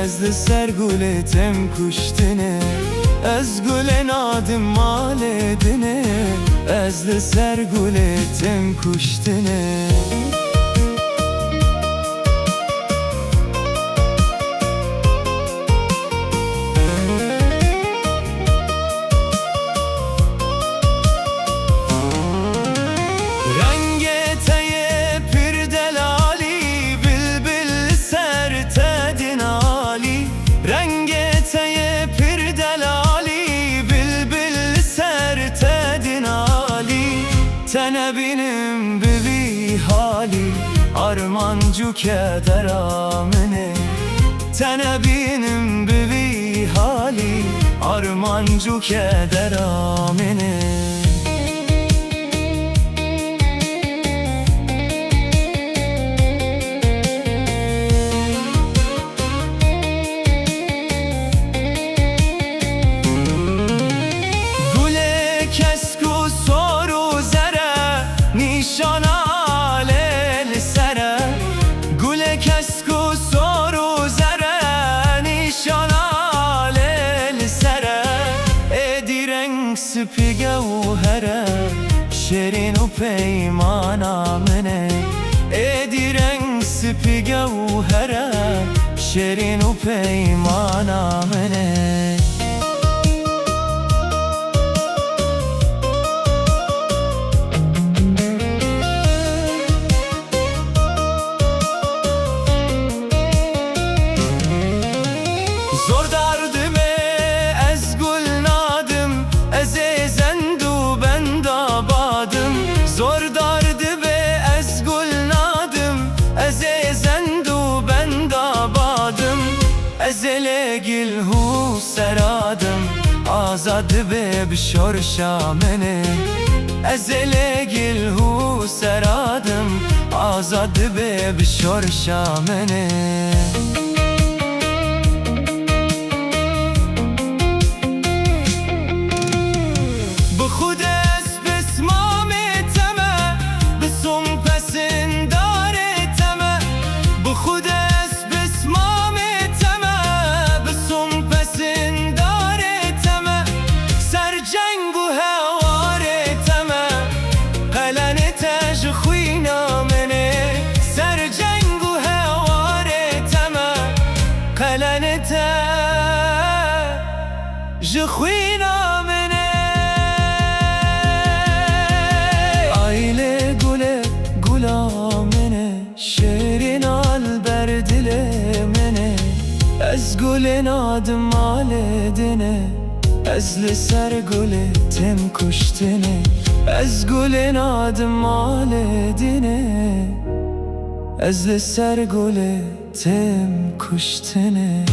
از سر گلتم کشتنه از گل نادم مالدنه از سر گلتم کشتنه Tene benim bevi hali armancı keder amene Tene benim bevi hali armancı keder amene سپی گوهره شیرین و پیمان آمنه ایدی رنگ سپی گوهره شیرین و پیمان آمنه زور دردم از گل نادم عزیزند و بند آبادم زور دارد به از گل نادم عزیزند و بند آبادم ازل گل هو سرادم آزاد به بشور شامنه ازل گل هو سرادم آزاد به بشور شامنه جخوینا منه آیله گله گلا منه شیرین البر دل منه از گل نادم مالدنه از لسر گل تم کشتنه از گل نادم مالدنه از لسر گل تم کشتنه